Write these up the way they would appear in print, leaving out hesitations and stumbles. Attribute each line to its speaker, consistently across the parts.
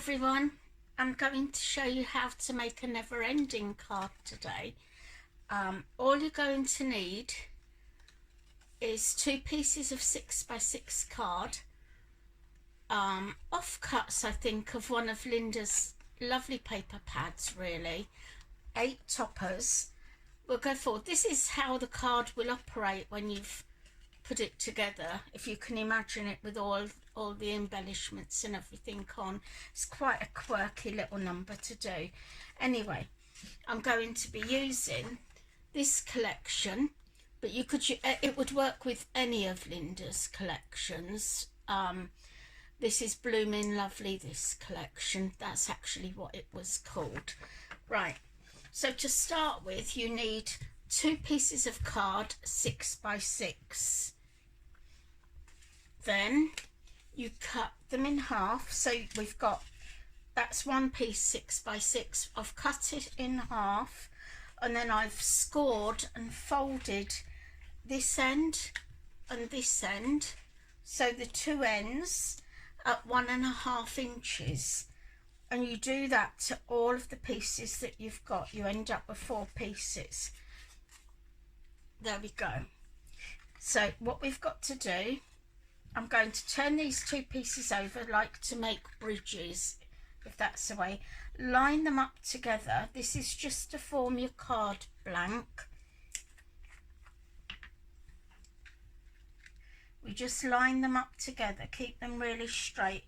Speaker 1: everyone, I'm going to show you how to make a never-ending card today. All you're going to need is 2 pieces of 6x6 card, offcuts I think of one of Linda's lovely paper pads, really, 8 toppers. We'll go forward. This is how the card will operate when you've put it together, if you can imagine it with all the embellishments and everything on. It's quite a quirky little number to do. Anyway, I'm going to be using this collection, but you could it would work with any of Linda's collections. This is Blooming Lovely, this collection. That's actually what it was called. Right, so to start with, you need 2 pieces of card 6x6. Then you cut them in half. So we've got, that's 1 piece 6x6. I've cut it in half, and then I've scored and folded this end and this end, so the 2 ends at 1.5 inches. And you do that to all of the pieces that you've got. You end up with 4 pieces. There we go. So what we've got to do, I'm going to turn these 2 pieces over, like to make bridges, if that's the way. Line them up together. This is just to form your card blank. We just line them up together, keep them really straight,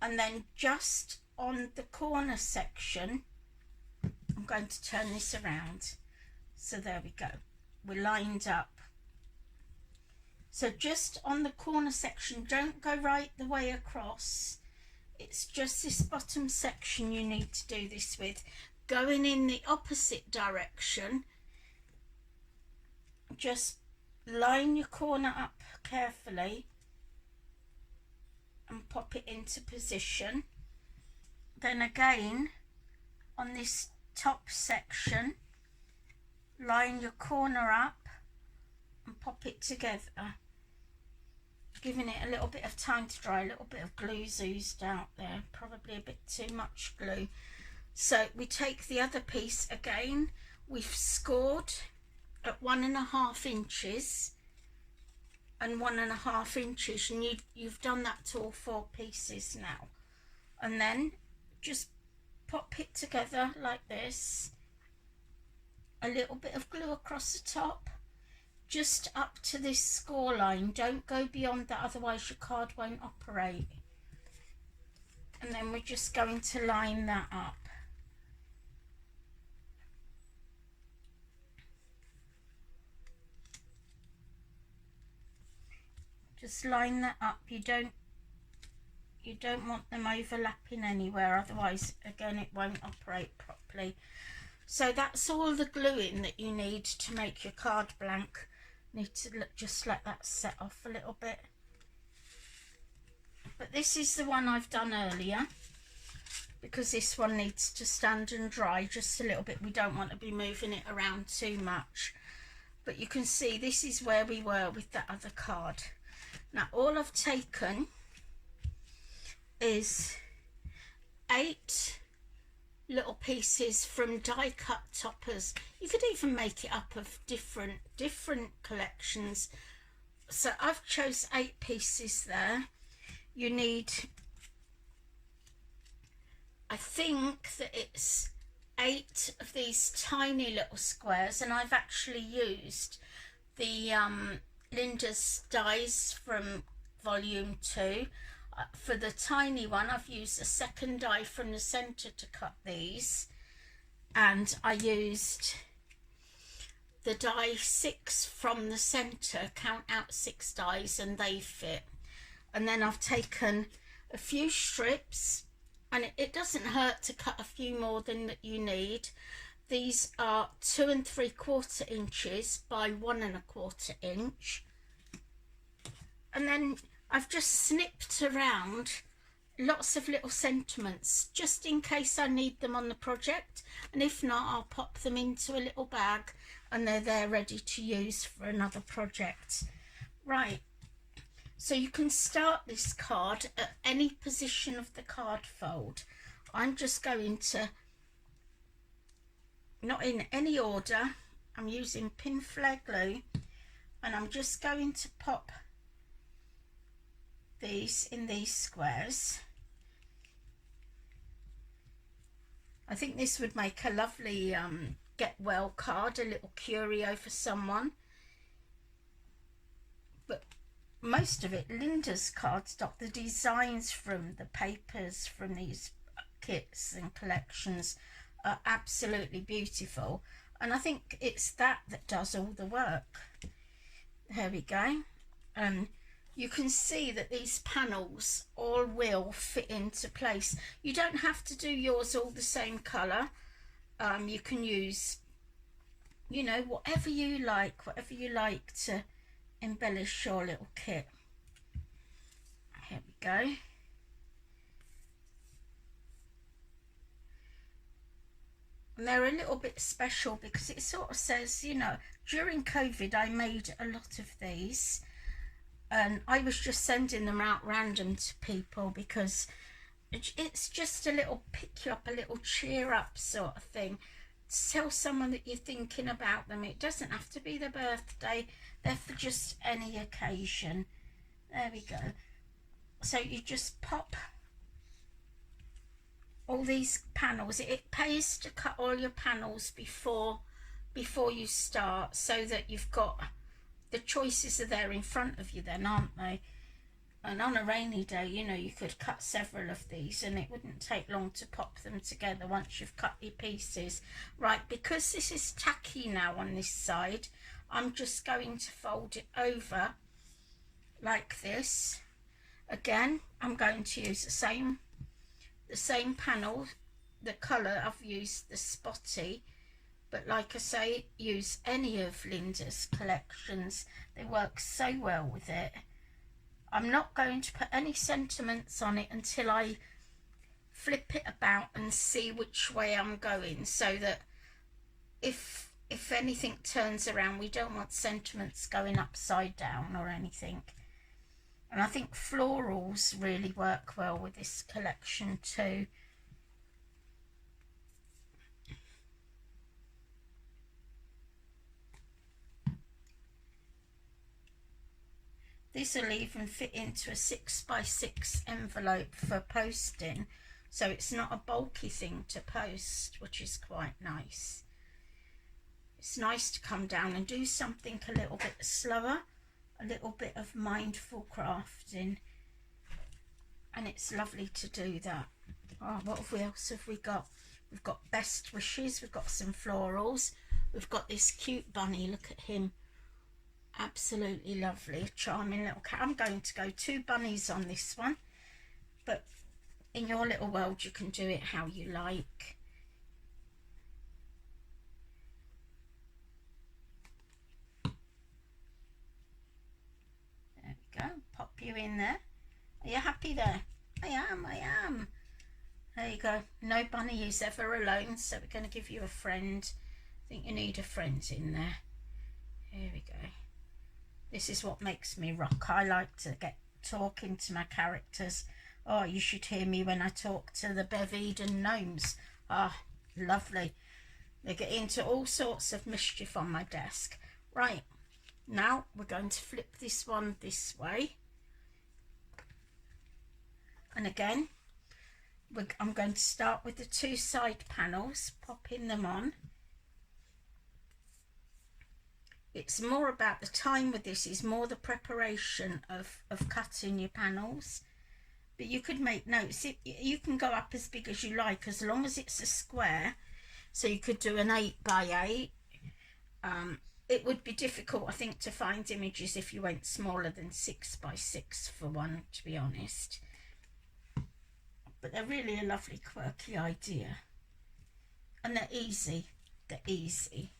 Speaker 1: and then just on the corner section, I'm going to turn this around. So there we go. We're lined up. So just on the corner section, don't go right the way across. It's just this bottom section you need to do this with. Going in the opposite direction, just line your corner up carefully and pop it into position. Then again, on this top section, line your corner up and pop it together, giving it a little bit of time to dry. A little bit of glue's oozed out there, probably a bit too much glue. So we take the other piece again, we've scored at 1.5 inches and 1.5 inches, and you've done that to all 4 pieces now. And then just pop it together like this, a little bit of glue across the top, just up to this score line. Don't go beyond that, otherwise your card won't operate. And then we're just going to line that up. Just line that up. You don't want them overlapping anywhere, otherwise again it won't operate properly. So that's all the gluing that you need to make your card blank. Need to just let that set off a little bit. But this is the one I've done earlier, because this one needs to stand and dry just a little bit. We don't want to be moving it around too much. But you can see this is where we were with that other card. Now all I've taken is 8 little pieces from die cut toppers. You could even make it up of different collections. So I've chose 8 pieces there. You need, I think that it's 8 of these tiny little squares, and I've actually used the Linda's dies from volume 2. For the tiny one, I've used a second die from the centre to cut these, and I used the die 6 from the centre, count out 6 dies and they fit. And then I've taken a few strips, and it doesn't hurt to cut a few more than that you need. These are 2 3/4 inches by 1 1/4 inch, and then I've just snipped around lots of little sentiments just in case I need them on the project, and if not, I'll pop them into a little bag and they're there ready to use for another project. Right, So you can start this card at any position of the card fold. I'm just going to, not in any order, I'm using pin flare glue, and I'm just going to pop these in these squares. I think this would make a lovely get well card, a little curio for someone. But most of it, Linda's cardstock, the designs from the papers from these kits and collections are absolutely beautiful, and I think it's that does all the work. There we go. You can see that these panels all will fit into place. You don't have to do yours all the same colour. You can use, you know, whatever you like to embellish your little kit. Here we go. And they're a little bit special because it sort of says, you know, during COVID I made a lot of these, and I was just sending them out random to people because it's just a little pick you up, a little cheer up sort of thing. Tell someone that you're thinking about them. It doesn't have to be their birthday. They're for just any occasion. There we go. So you just pop all these panels. It pays to cut all your panels before you start, so that you've got the choices are there in front of you then, aren't they? And on a rainy day, you know, you could cut several of these and it wouldn't take long to pop them together once you've cut your pieces. Right, because this is tacky now on this side, I'm just going to fold it over like this. Again, I'm going to use the same panel, the colour I've used, the spotty, but like I say, use any of Linda's collections. They work so well with it. I'm not going to put any sentiments on it until I flip it about and see which way I'm going, so that if anything turns around, we don't want sentiments going upside down or anything. And I think florals really work well with this collection too. This will even fit into a 6x6 envelope for posting, so it's not a bulky thing to post, which is quite nice. It's nice to come down and do something a little bit slower, a little bit of mindful crafting, and it's lovely to do that. Oh, what else have we got? We've got best wishes, we've got some florals, we've got this cute bunny, look at him. Absolutely lovely, a charming little cat. I'm going to go 2 bunnies on this one, but in your little world you can do it how you like. There we go, pop you in there. Are you happy there? I am. There you go. No bunny is ever alone, so we're going to give you a friend. I think you need a friend in there. Here we go. This is what makes me rock. I like to get talking to my characters. Oh, you should hear me when I talk to the Bev Eden gnomes. Ah, lovely. They get into all sorts of mischief on my desk. Right, now we're going to flip this one this way. And again, I'm going to start with the 2 side panels, popping them on. It's more about the time with this, is more the preparation of cutting your panels. But you could make notes. You can go up as big as you like, as long as it's a square. So you could do an 8x8. It would be difficult, I think, to find images if you went smaller than 6x6 for one, to be honest. But they're really a lovely, quirky idea. And they're easy. They're easy.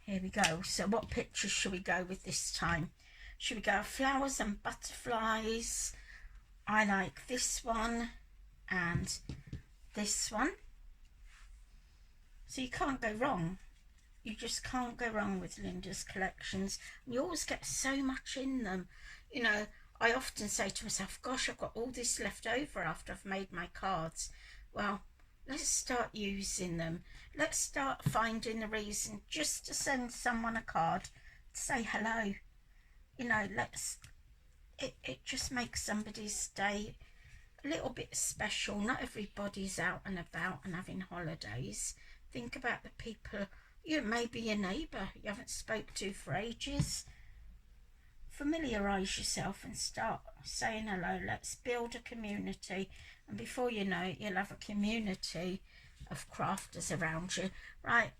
Speaker 1: Here we go. So what pictures should we go with this time? Should we go flowers and butterflies? I like this one and this one. So you can't go wrong. You just can't go wrong with Linda's collections. You always get so much in them. You know, I often say to myself, gosh, I've got all this left over after I've made my cards. Well, let's start using them. Let's start finding a reason just to send someone a card to say hello. You know, it just makes somebody's day a little bit special. Not everybody's out and about and having holidays. Think about the people, maybe your neighbour you haven't spoke to for ages. Familiarise yourself and start saying hello. Let's build a community, and before you know it, you'll have a community of crafters around you. Right,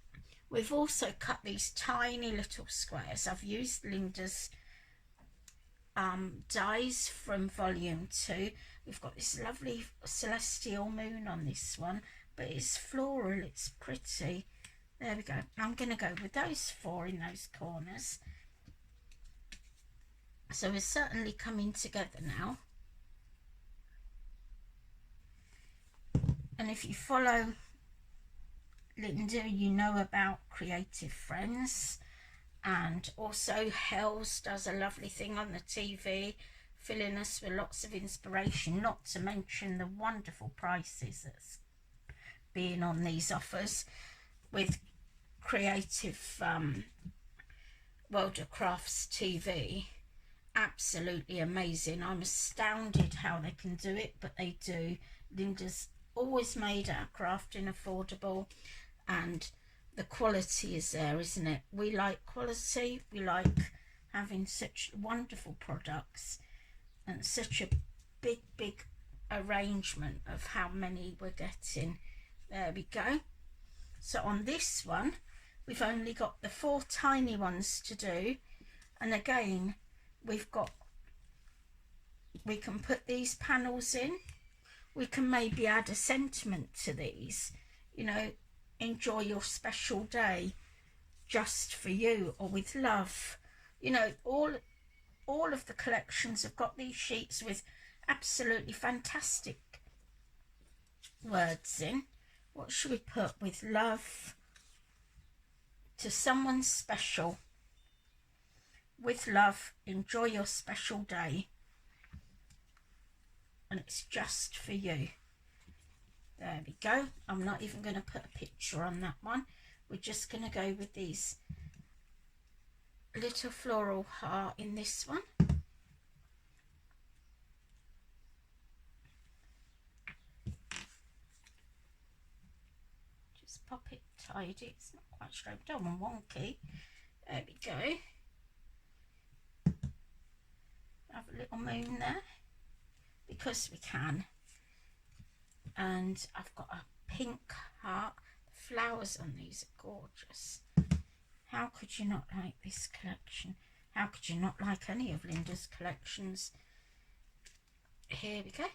Speaker 1: we've also cut these tiny little squares. I've used Linda's dies from volume 2. We've got this lovely celestial moon on this one, but it's floral, it's pretty. There we go. I'm going to go with those 4 in those corners. So we're certainly coming together now. And if you follow Linda, you know about Creative Friends. And also Hells does a lovely thing on the TV, filling us with lots of inspiration, not to mention the wonderful prices that's being on these offers with Creative World of Crafts TV. Absolutely amazing. I'm astounded how they can do it, but they do. Linda's always made our crafting affordable, and the quality is there, isn't it? We like quality. We like having such wonderful products and such a big arrangement of how many we're getting. There we go. So on this one, we've only got the 4 tiny ones to do, and again, we can put these panels in. We can maybe add a sentiment to these, you know, enjoy your special day, just for you, or with love. You know, all of the collections have got these sheets with absolutely fantastic words in. What should we put? With love to someone special. With love, enjoy your special day, and it's just for you. There we go. I'm not even going to put a picture on that one. We're just going to go with these little floral heart in this one. Just pop it tidy. It's not quite straight down and wonky. There we go. Have a little moon there because we can. And I've got a pink heart. The flowers on these are gorgeous. How could you not like this collection? How could you not like any of Linda's collections? Here we go.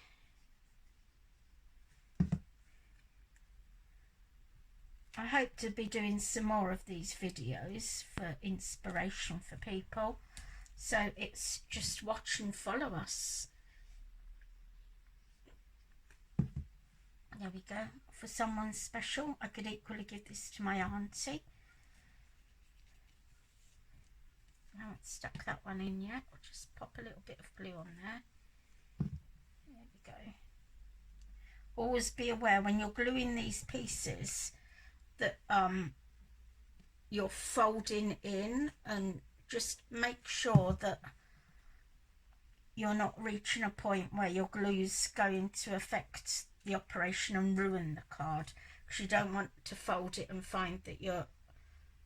Speaker 1: I hope to be doing some more of these videos for inspiration for people. So it's just watch and follow us. There we go. For someone special, I could equally give this to my auntie. I haven't stuck that one in yet. I'll just pop a little bit of glue on there. There we go. Always be aware when you're gluing these pieces that you're folding in, and just make sure that you're not reaching a point where your glue's going to affect the operation and ruin the card, because you don't want to fold it and find that you're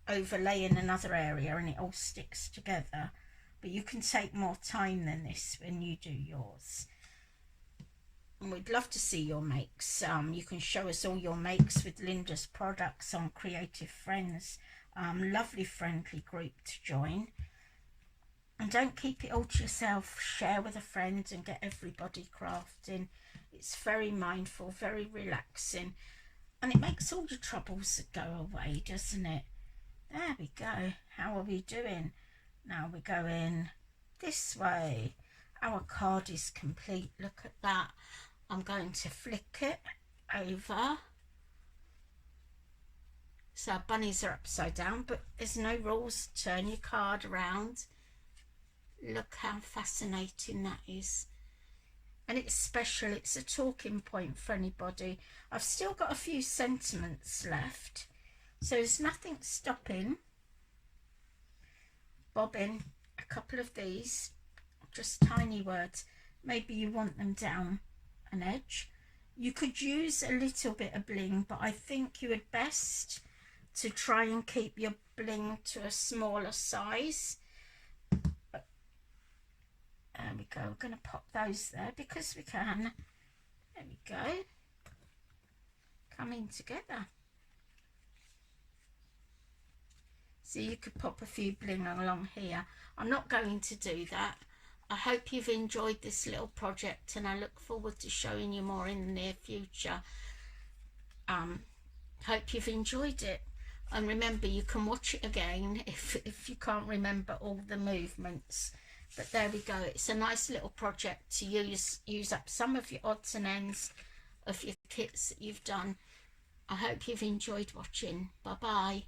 Speaker 1: overlaying another area and it all sticks together. But you can take more time than this when you do yours. And we'd love to see your makes. You can show us all your makes with Linda's products on Creative Friends. Lovely friendly group to join. And don't keep it all to yourself. Share with a friend and get everybody crafting. It's very mindful, very relaxing, and it makes all your troubles go away, doesn't it? There we go. How are we doing? Now we're going this way. Our card is complete. Look at that. I'm going to flick it over. So our bunnies are upside down, but there's no rules. Turn your card around. Look how fascinating that is. and it's special. It's a talking point for anybody. I've still got a few sentiments left, so there's nothing stopping bobbing a couple of these, just tiny words. Maybe you want them down an edge. You could use a little bit of bling, but I think you would best to try and keep your bling to a smaller size. There we go. We're going to pop those there because we can. There we go. Coming together. So you could pop a few bling along here. I'm not going to do that. I hope you've enjoyed this little project, and I look forward to showing you more in the near future. Hope you've enjoyed it, and remember, you can watch it again if you can't remember all the movements. But there we go. It's a nice little project to use up some of your odds and ends of your kits that you've done. I hope you've enjoyed watching. Bye bye.